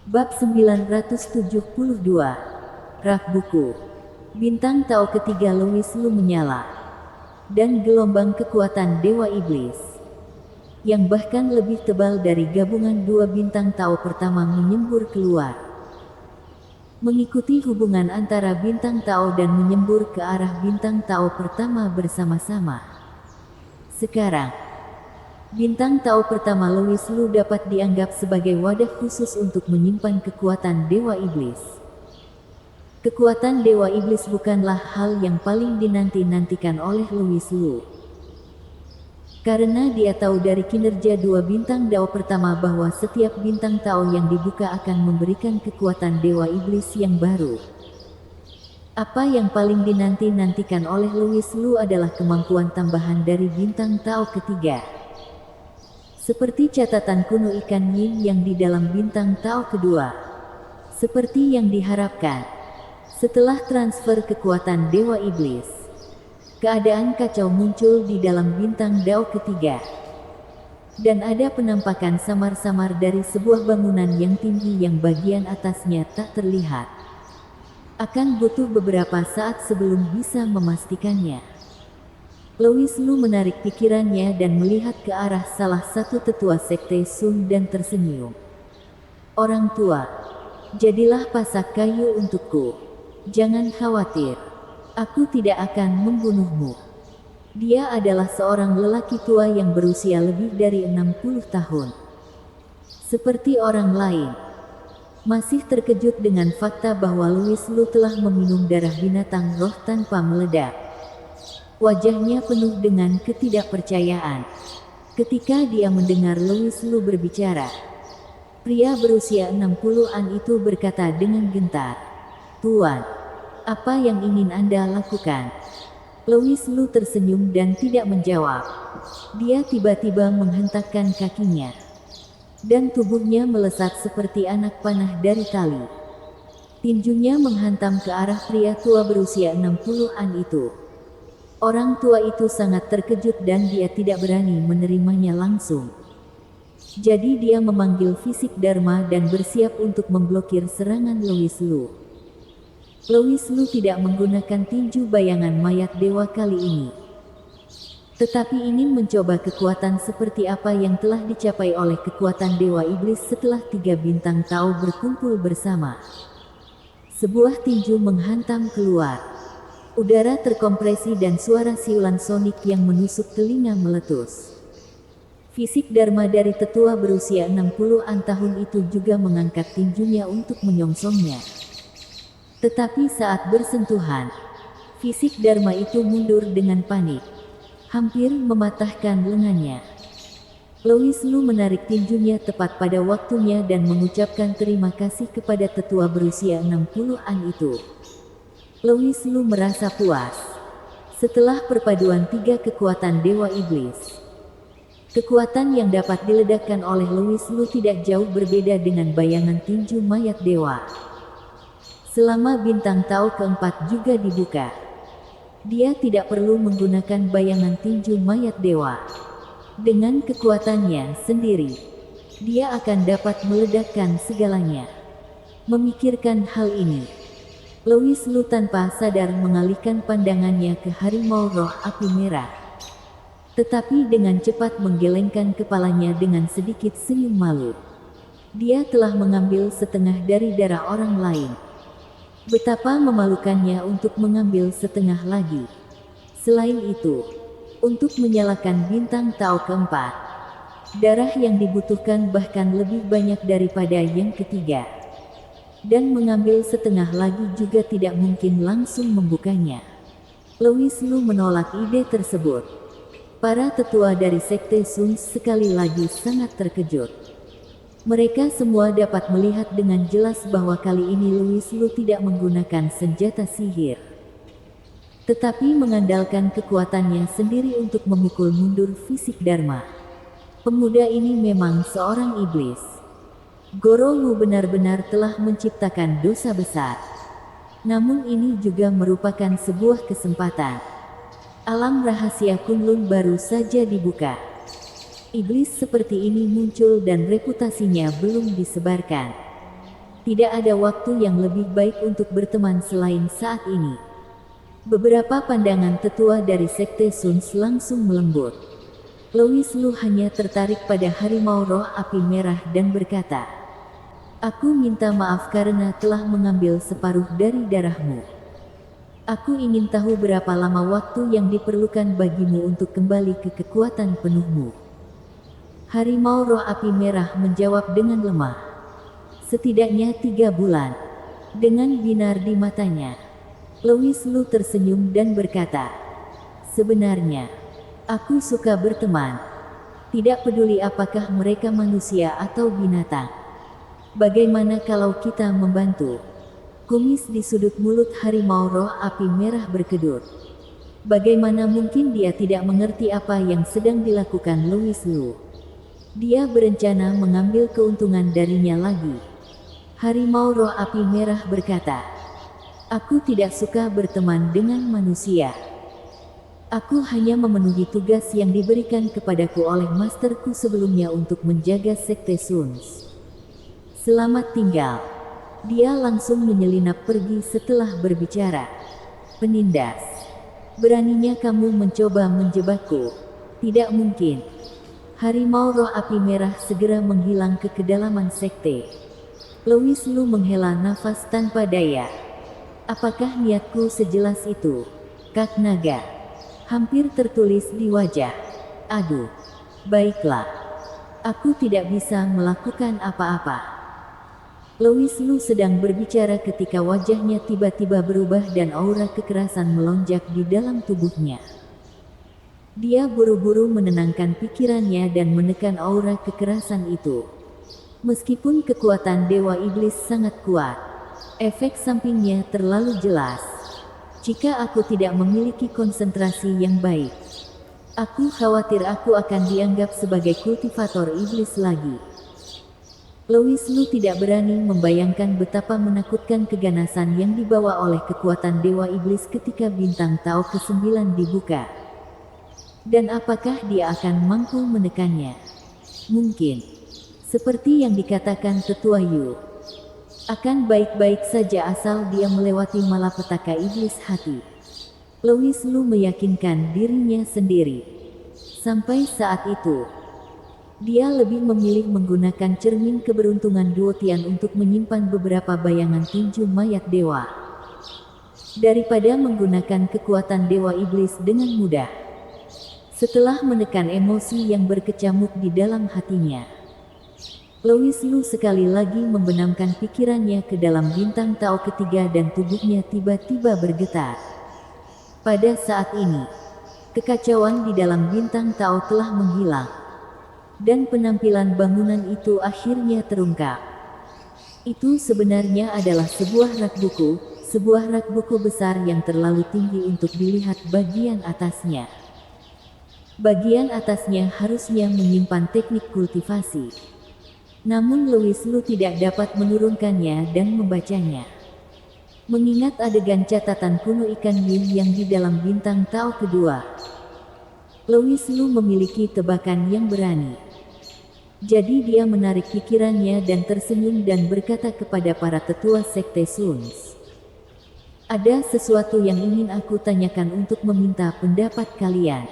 Bab 972. Rak buku. Bintang Tao ketiga Louis Lu menyala. Dan gelombang kekuatan Dewa Iblis, yang bahkan lebih tebal dari gabungan dua bintang Tao pertama menyembur keluar. Mengikuti hubungan antara bintang Tao dan menyembur ke arah bintang Tao pertama bersama-sama. Sekarang, bintang Tao pertama Louis Lu dapat dianggap sebagai wadah khusus untuk menyimpan kekuatan Dewa Iblis. Kekuatan Dewa Iblis bukanlah hal yang paling dinanti-nantikan oleh Louis Lu. Karena dia tahu dari kinerja dua bintang Dao pertama bahwa setiap bintang Tao yang dibuka akan memberikan kekuatan Dewa Iblis yang baru. Apa yang paling dinanti-nantikan oleh Louis Lu adalah kemampuan tambahan dari bintang Tao ketiga. Seperti catatan kuno ikan yin yang di dalam bintang Tao kedua. Seperti yang diharapkan, setelah transfer kekuatan Dewa Iblis, keadaan kacau muncul di dalam bintang Dao ketiga. Dan ada penampakan samar-samar dari sebuah bangunan yang tinggi yang bagian atasnya tak terlihat. Akan butuh beberapa saat sebelum bisa memastikannya. Louis Lu menarik pikirannya dan melihat ke arah salah satu tetua sekte Sun dan tersenyum. Orang tua, jadilah pasak kayu untukku. Jangan khawatir. Aku tidak akan membunuhmu. Dia adalah seorang lelaki tua yang berusia lebih dari 60 tahun. Seperti orang lain, masih terkejut dengan fakta bahwa Louis Lu telah meminum darah binatang roh tanpa meledak. Wajahnya penuh dengan ketidakpercayaan. Ketika dia mendengar Louis Lu berbicara, pria berusia 60-an itu berkata dengan gentar, "Tuan, apa yang ingin Anda lakukan?" Louis Lu tersenyum dan tidak menjawab. Dia tiba-tiba menghentakkan kakinya. Dan tubuhnya melesat seperti anak panah dari tali. Tinjunya menghantam ke arah pria tua berusia 60-an itu. Orang tua itu sangat terkejut dan dia tidak berani menerimanya langsung. Jadi dia memanggil fisik Dharma dan bersiap untuk memblokir serangan Louis Lu. Louis Lu tidak menggunakan tinju bayangan mayat dewa kali ini. Tetapi ingin mencoba kekuatan seperti apa yang telah dicapai oleh kekuatan Dewa Iblis setelah tiga bintang Tao berkumpul bersama. Sebuah tinju menghantam keluar. Udara terkompresi dan suara siulan sonik yang menusuk telinga meletus. Fisik Dharma dari tetua berusia 60-an tahun itu juga mengangkat tinjunya untuk menyongsongnya. Tetapi saat bersentuhan, fisik Dharma itu mundur dengan panik, hampir mematahkan lengannya. Louis Lu menarik tinjunya tepat pada waktunya dan mengucapkan terima kasih kepada tetua berusia 60-an itu. Louis Lu merasa puas. Setelah perpaduan tiga kekuatan Dewa Iblis, kekuatan yang dapat diledakkan oleh Louis Lu tidak jauh berbeda dengan bayangan tinju mayat dewa. Selama bintang Tao keempat juga dibuka, dia tidak perlu menggunakan bayangan tinju mayat dewa. Dengan kekuatannya sendiri, dia akan dapat meledakkan segalanya. Memikirkan hal ini, Louis Lu tanpa sadar mengalihkan pandangannya ke harimau roh api merah. Tetapi dengan cepat menggelengkan kepalanya dengan sedikit senyum malu. Dia telah mengambil setengah dari darah orang lain. Betapa memalukannya untuk mengambil setengah lagi. Selain itu, untuk menyalakan bintang Tao keempat, darah yang dibutuhkan bahkan lebih banyak daripada yang ketiga. Dan mengambil setengah lagi juga tidak mungkin langsung membukanya. Louis Lu menolak ide tersebut. Para tetua dari sekte Sun sekali lagi sangat terkejut. Mereka semua dapat melihat dengan jelas bahwa kali ini Louis Lu tidak menggunakan senjata sihir, tetapi mengandalkan kekuatannya sendiri untuk memukul mundur fisik Dharma. Pemuda ini memang seorang iblis. Goro Wu benar-benar telah menciptakan dosa besar. Namun ini juga merupakan sebuah kesempatan. Alam rahasia Kunlun baru saja dibuka. Iblis seperti ini muncul dan reputasinya belum disebarkan. Tidak ada waktu yang lebih baik untuk berteman selain saat ini. Beberapa pandangan tetua dari Sekte Suns langsung melembut. Louis Lu hanya tertarik pada harimau roh api merah dan berkata, "Aku minta maaf karena telah mengambil separuh dari darahmu. Aku ingin tahu berapa lama waktu yang diperlukan bagimu untuk kembali ke kekuatan penuhmu." Harimau roh api merah menjawab dengan lemah, "Setidaknya 3 bulan." Dengan binar di matanya, Louis Lu tersenyum dan berkata, "Sebenarnya, aku suka berteman. Tidak peduli apakah mereka manusia atau binatang. Bagaimana kalau kita membantu?" Kumis di sudut mulut harimau roh api merah berkedut. Bagaimana mungkin dia tidak mengerti apa yang sedang dilakukan Louis Lu? Dia berencana mengambil keuntungan darinya lagi. Harimau roh api merah berkata, "Aku tidak suka berteman dengan manusia. Aku hanya memenuhi tugas yang diberikan kepadaku oleh masterku sebelumnya untuk menjaga Sekte Suns. Selamat tinggal." Dia langsung menyelinap pergi setelah berbicara. "Penindas. Beraninya kamu mencoba menjebakku? Tidak mungkin." Harimau roh api merah segera menghilang ke kedalaman sekte. Louis Lu menghela nafas tanpa daya. "Apakah niatku sejelas itu, Kak Naga?" Hampir tertulis di wajah. "Aduh. Baiklah. Aku tidak bisa melakukan apa-apa." Louis Lu sedang berbicara ketika wajahnya tiba-tiba berubah dan aura kekerasan melonjak di dalam tubuhnya. Dia buru-buru menenangkan pikirannya dan menekan aura kekerasan itu. Meskipun kekuatan Dewa Iblis sangat kuat, efek sampingnya terlalu jelas. Jika aku tidak memiliki konsentrasi yang baik, aku khawatir aku akan dianggap sebagai kultivator iblis lagi. Louis Lu tidak berani membayangkan betapa menakutkan keganasan yang dibawa oleh kekuatan Dewa Iblis ketika bintang Tao ke-9 dibuka. Dan apakah dia akan mampu menekannya? Mungkin seperti yang dikatakan Tetua Yu, akan baik-baik saja asal dia melewati malapetaka iblis hati. Louis Lu meyakinkan dirinya sendiri. Sampai saat itu, dia lebih memilih menggunakan cermin keberuntungan Duotian untuk menyimpan beberapa bayangan tinju mayat dewa, daripada menggunakan kekuatan Dewa Iblis dengan mudah. Setelah menekan emosi yang berkecamuk di dalam hatinya, Louis Lu sekali lagi membenamkan pikirannya ke dalam bintang Tao ketiga dan tubuhnya tiba-tiba bergetar. Pada saat ini, kekacauan di dalam bintang Tao telah menghilang, dan penampilan bangunan itu akhirnya terungkap. Itu sebenarnya adalah sebuah rak buku besar yang terlalu tinggi untuk dilihat bagian atasnya. Bagian atasnya harusnya menyimpan teknik kultivasi. Namun Louis Lu tidak dapat menurunkannya dan membacanya. Mengingat adegan catatan kuno ikan Yin yang di dalam bintang Tao kedua, Louis Lu memiliki tebakan yang berani. Jadi dia menarik pikirannya dan tersenyum dan berkata kepada para tetua Sekte Suns, "Ada sesuatu yang ingin aku tanyakan untuk meminta pendapat kalian."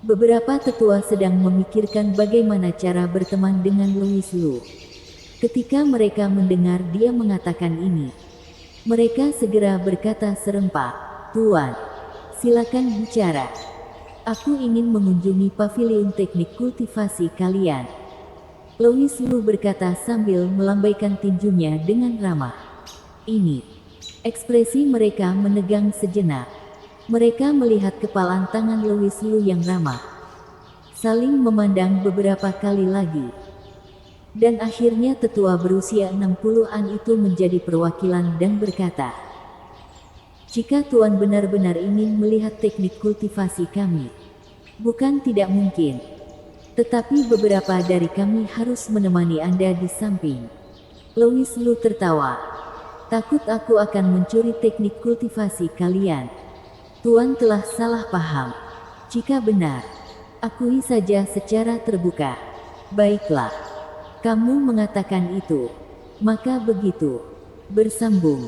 Beberapa tetua sedang memikirkan bagaimana cara berteman dengan Louis Lu. Ketika mereka mendengar dia mengatakan ini, mereka segera berkata serempak, "Tuan, silakan bicara. Aku ingin mengunjungi pavilion teknik kultivasi kalian." Louis Lu berkata sambil melambaikan tinjunya dengan ramah. Ini. Ekspresi mereka menegang sejenak. Mereka melihat kepalan tangan Louis Lu yang ramah, saling memandang beberapa kali lagi. Dan akhirnya tetua berusia 60-an itu menjadi perwakilan dan berkata, "Jika Tuan benar-benar ingin melihat teknik kultivasi kami, bukan tidak mungkin. Tetapi beberapa dari kami harus menemani Anda di samping." Louis Lu tertawa. "Takut aku akan mencuri teknik kultivasi kalian. Tuan telah salah paham. Jika benar, akui saja secara terbuka." "Baiklah. Kamu mengatakan itu. Maka begitu. Bersambung.